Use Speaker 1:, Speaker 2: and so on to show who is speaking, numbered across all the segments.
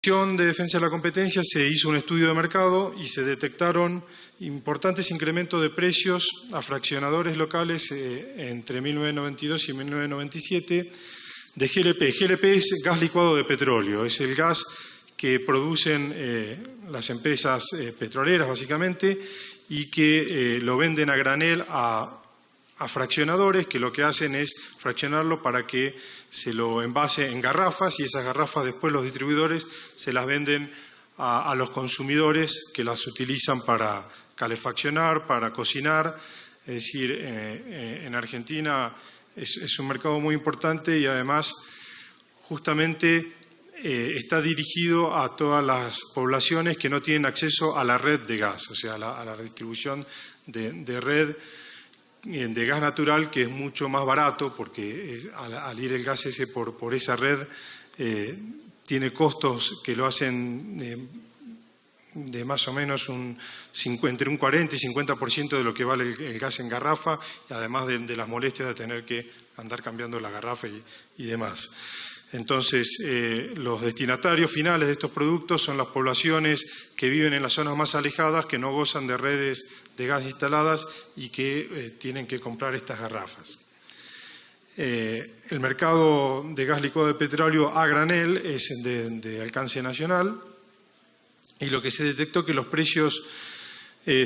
Speaker 1: Comisión de Defensa de la Competencia se hizo un estudio de mercado y se detectaron importantes incrementos de precios a fraccionadores locales entre 1992 y 1997 de GLP. GLP es gas licuado de petróleo, es el gas que producen las empresas petroleras básicamente y que lo venden a granel a fraccionadores que lo que hacen es fraccionarlo para que se lo envase en garrafas y esas garrafas después los distribuidores se las venden a los consumidores que las utilizan para calefaccionar, para cocinar. Es decir, en Argentina es un mercado muy importante y además justamente está dirigido a todas las poblaciones que no tienen acceso a la red de gas, o sea, a la distribución de red de gas natural, que es mucho más barato porque al ir el gas ese por esa red tiene costos que lo hacen de más o menos entre un 40 y 50% de lo que vale el gas en garrafa, y además de las molestias de tener que andar cambiando la garrafa y demás. Entonces, los destinatarios finales de estos productos son las poblaciones que viven en las zonas más alejadas, que no gozan de redes de gas instaladas y que tienen que comprar estas garrafas. El mercado de gas licuado de petróleo a granel es de alcance nacional y lo que se detectó que los precios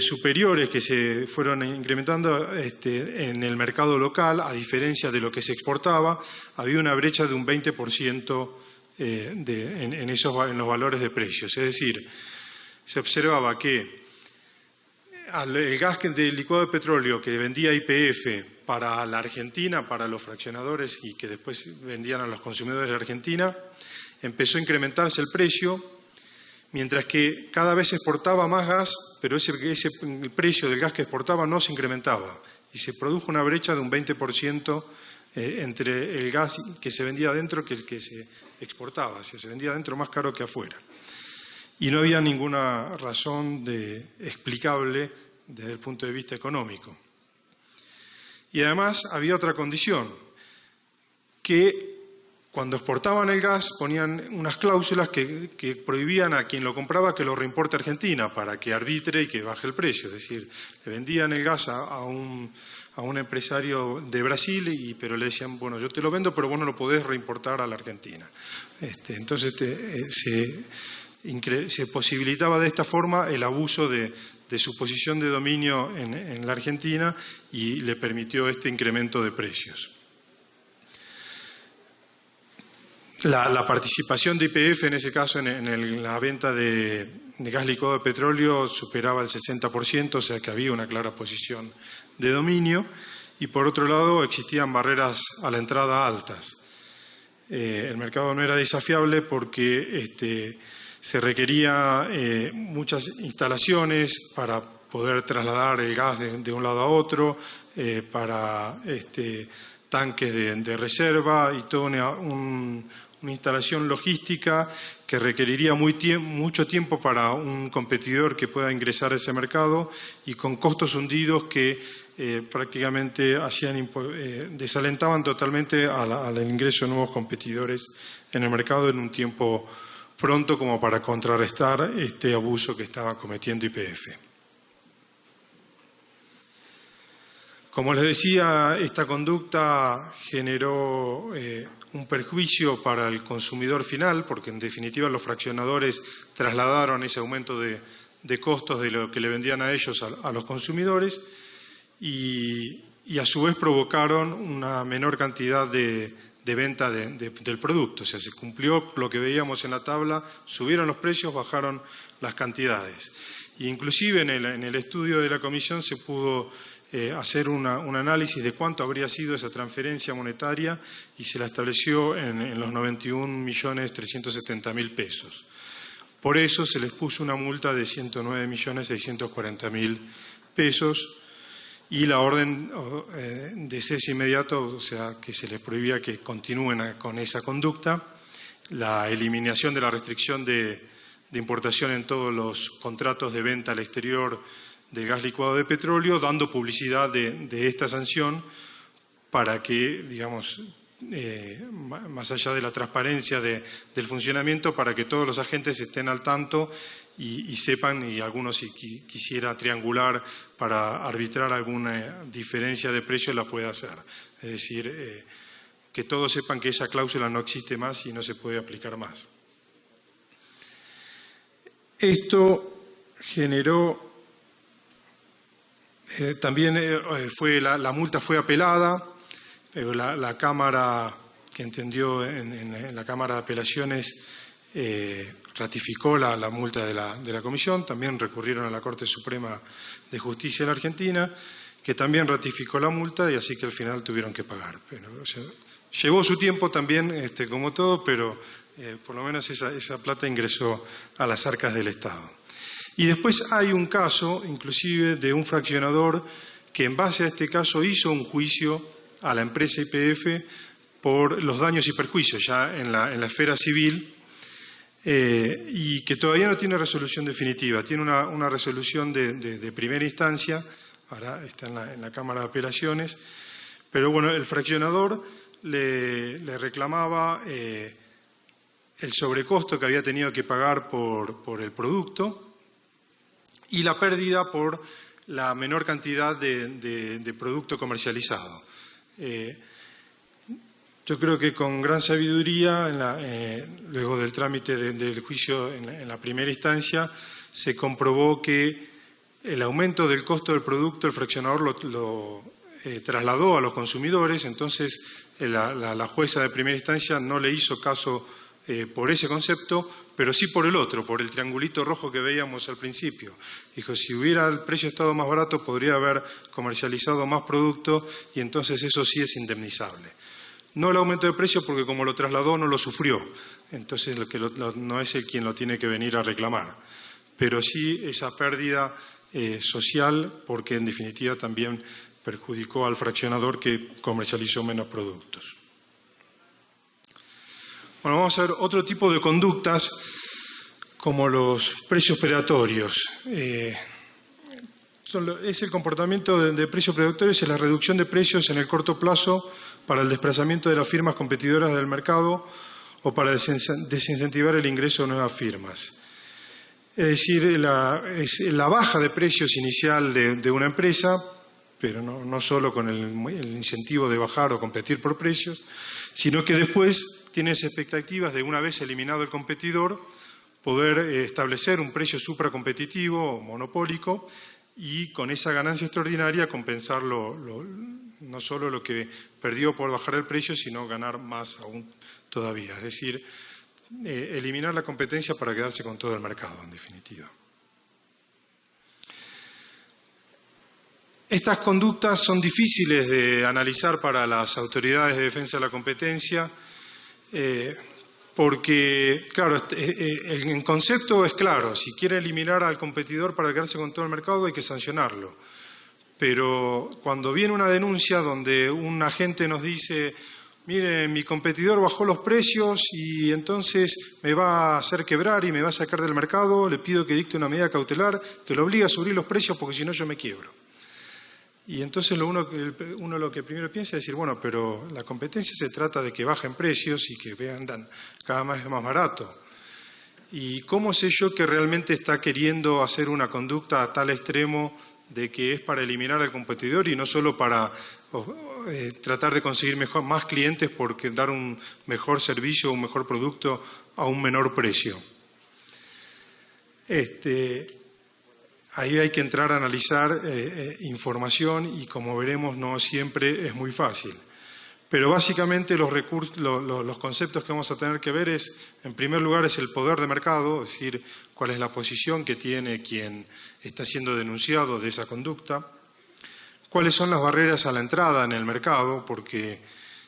Speaker 1: superiores que se fueron incrementando en el mercado local, a diferencia de lo que se exportaba, había una brecha de un 20% en los valores de precios. Es decir, se observaba que el gas de licuado de petróleo que vendía YPF para la Argentina, para los fraccionadores y que después vendían a los consumidores de la Argentina, empezó a incrementarse el precio, mientras que cada vez se exportaba más gas, pero el precio del gas que exportaba no se incrementaba y se produjo una brecha de un 20% entre el gas que se vendía adentro que el que se exportaba, o sea, se vendía adentro más caro que afuera. Y no había ninguna razón explicable desde el punto de vista económico. Y además había otra condición, que cuando exportaban el gas ponían unas cláusulas que prohibían a quien lo compraba que lo reimporte a Argentina para que arbitre y que baje el precio. Es decir, le vendían el gas a un empresario de Brasil, pero le decían, bueno, yo te lo vendo, pero vos no lo podés reimportar a la Argentina. Entonces se posibilitaba de esta forma el abuso de su posición de dominio en la Argentina y le permitió este incremento de precios. La participación de YPF en ese caso en la venta de gas licuado de petróleo superaba el 60%, o sea que había una clara posición de dominio, y por otro lado existían barreras a la entrada altas. El mercado no era desafiable porque se requería muchas instalaciones para poder trasladar el gas de un lado a otro, para tanques de reserva y toda una instalación logística que requeriría mucho tiempo para un competidor que pueda ingresar a ese mercado y con costos hundidos que prácticamente desalentaban totalmente al ingreso de nuevos competidores en el mercado en un tiempo pronto como para contrarrestar este abuso que estaba cometiendo YPF. Como les decía, esta conducta generó un perjuicio para el consumidor final, porque en definitiva los fraccionadores trasladaron ese aumento de costos de lo que le vendían a ellos a los consumidores y a su vez provocaron una menor cantidad de venta del producto. O sea, se cumplió lo que veíamos en la tabla, subieron los precios, bajaron las cantidades. E inclusive en el estudio de la comisión se pudo hacer un análisis de cuánto habría sido esa transferencia monetaria y se la estableció en los 91.370.000 pesos. Por eso se les puso una multa de 109.640.000 pesos y la orden de cese inmediato, o sea, que se les prohibía que continúen con esa conducta, la eliminación de la restricción de importación en todos los contratos de venta al exterior de gas licuado de petróleo, dando publicidad de esta sanción para que, digamos, más allá de la transparencia del funcionamiento, para que todos los agentes estén al tanto y sepan, y algunos si quisiera triangular para arbitrar alguna diferencia de precio la pueda hacer. Es decir, que todos sepan que esa cláusula no existe más y no se puede aplicar más. Esto generó, también la multa fue apelada, pero la Cámara, que entendió en la Cámara de Apelaciones, ratificó la multa de la Comisión. También recurrieron a la Corte Suprema de Justicia de la Argentina, que también ratificó la multa, y así que al final tuvieron que pagar. Pero, o sea, llevó su tiempo también, como todo, pero por lo menos esa plata ingresó a las arcas del Estado. Y después hay un caso, inclusive, de un fraccionador que en base a este caso hizo un juicio a la empresa YPF por los daños y perjuicios ya en la esfera civil, y que todavía no tiene resolución definitiva. Tiene una resolución de primera instancia, ahora está en la Cámara de Apelaciones, pero bueno, el fraccionador le reclamaba el sobrecosto que había tenido que pagar por el producto y la pérdida por la menor cantidad de producto comercializado. Yo creo que con gran sabiduría, luego del trámite del juicio en la primera instancia, se comprobó que el aumento del costo del producto, el fraccionador lo trasladó a los consumidores. Entonces la jueza de primera instancia no le hizo caso por ese concepto, pero sí por el otro, por el triangulito rojo que veíamos al principio. Dijo, si hubiera el precio estado más barato, podría haber comercializado más producto y entonces eso sí es indemnizable. No el aumento de precio, porque como lo trasladó no lo sufrió, entonces no es el quien lo tiene que venir a reclamar. Pero sí esa pérdida social, porque en definitiva también perjudicó al fraccionador que comercializó menos productos. Bueno, vamos a ver otro tipo de conductas, como los precios predatorios. Es el comportamiento de precios predatorios, es la reducción de precios en el corto plazo para el desplazamiento de las firmas competidoras del mercado o para desincentivar el ingreso de nuevas firmas. Es decir, la baja de precios inicial de una empresa, pero no solo con el incentivo de bajar o competir por precios, sino que después tienes expectativas de, una vez eliminado el competidor, poder establecer un precio supracompetitivo o monopólico y con esa ganancia extraordinaria compensar no solo lo que perdió por bajar el precio, sino ganar más aún todavía. Es decir, eliminar la competencia para quedarse con todo el mercado, en definitiva. Estas conductas son difíciles de analizar para las autoridades de defensa de la competencia, porque, claro, el concepto es claro: si quiere eliminar al competidor para quedarse con todo el mercado, hay que sancionarlo. Pero cuando viene una denuncia donde un agente nos dice, mire, mi competidor bajó los precios y entonces me va a hacer quebrar y me va a sacar del mercado, le pido que dicte una medida cautelar que lo obligue a subir los precios porque si no yo me quiebro. Y entonces uno lo que primero piensa es decir, bueno, pero la competencia se trata de que bajen precios y que vendan cada vez más barato. ¿Y cómo sé yo que realmente está queriendo hacer una conducta a tal extremo de que es para eliminar al competidor y no solo para tratar de conseguir más clientes porque dar un mejor servicio, un mejor producto a un menor precio? Ahí hay que entrar a analizar información y, como veremos, no siempre es muy fácil. Pero básicamente los conceptos que vamos a tener que ver es, en primer lugar, es el poder de mercado, es decir, cuál es la posición que tiene quien está siendo denunciado de esa conducta, cuáles son las barreras a la entrada en el mercado, porque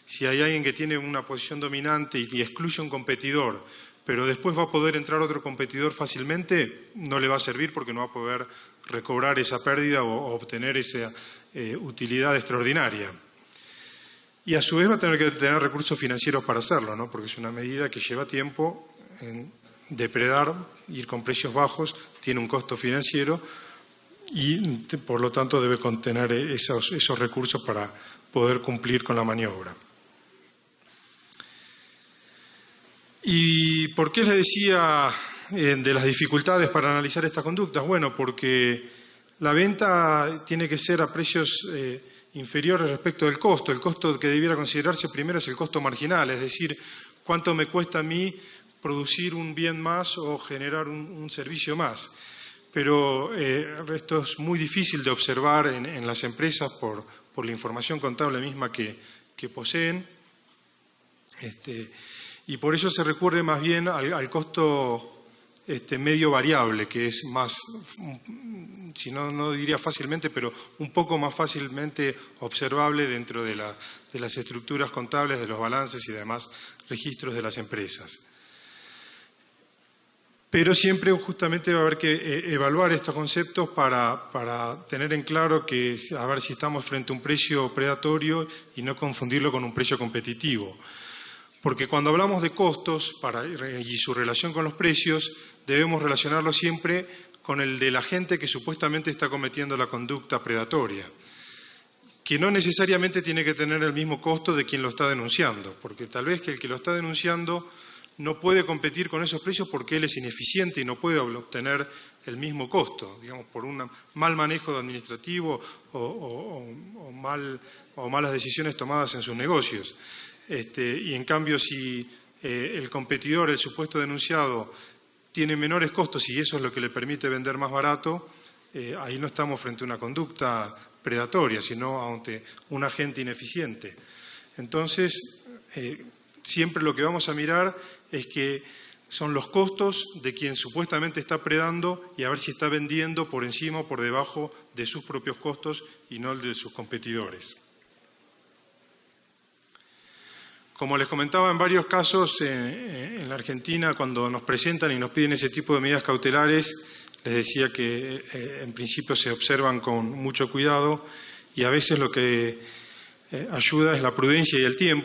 Speaker 1: si hay alguien que tiene una posición dominante y excluye a un competidor, pero después va a poder entrar otro competidor fácilmente, no le va a servir porque no va a poder recobrar esa pérdida o obtener esa utilidad extraordinaria. Y a su vez va a tener que tener recursos financieros para hacerlo, ¿no? Porque es una medida que lleva tiempo en depredar, ir con precios bajos, tiene un costo financiero y por lo tanto debe contener esos recursos para poder cumplir con la maniobra. ¿Y por qué les decía de las dificultades para analizar estas conductas? Bueno, porque la venta tiene que ser a precios inferiores respecto del costo. El costo que debiera considerarse primero es el costo marginal, es decir, cuánto me cuesta a mí producir un bien más o generar un servicio más. Pero esto es muy difícil de observar en las empresas por la información contable misma que poseen. Y por eso se recurre más bien al costo medio variable, que es más, si no diría fácilmente, pero un poco más fácilmente observable dentro de las estructuras contables, de los balances y demás registros de las empresas. Pero siempre justamente va a haber que evaluar estos conceptos para tener en claro que a ver si estamos frente a un precio predatorio y no confundirlo con un precio competitivo. Porque cuando hablamos de costos y su relación con los precios, debemos relacionarlo siempre con el de la gente que supuestamente está cometiendo la conducta predatoria, que no necesariamente tiene que tener el mismo costo de quien lo está denunciando, porque tal vez que el que lo está denunciando no puede competir con esos precios porque él es ineficiente y no puede obtener el mismo costo, digamos, por un mal manejo administrativo o malas decisiones tomadas en sus negocios. Y en cambio, si el competidor, el supuesto denunciado, tiene menores costos y eso es lo que le permite vender más barato, ahí no estamos frente a una conducta predatoria, sino ante un agente ineficiente. Entonces, siempre lo que vamos a mirar es que son los costos de quien supuestamente está predando y a ver si está vendiendo por encima o por debajo de sus propios costos y no el de sus competidores. Como les comentaba, en varios casos en la Argentina, cuando nos presentan y nos piden ese tipo de medidas cautelares, les decía que en principio se observan con mucho cuidado y a veces lo que ayuda es la prudencia y el tiempo.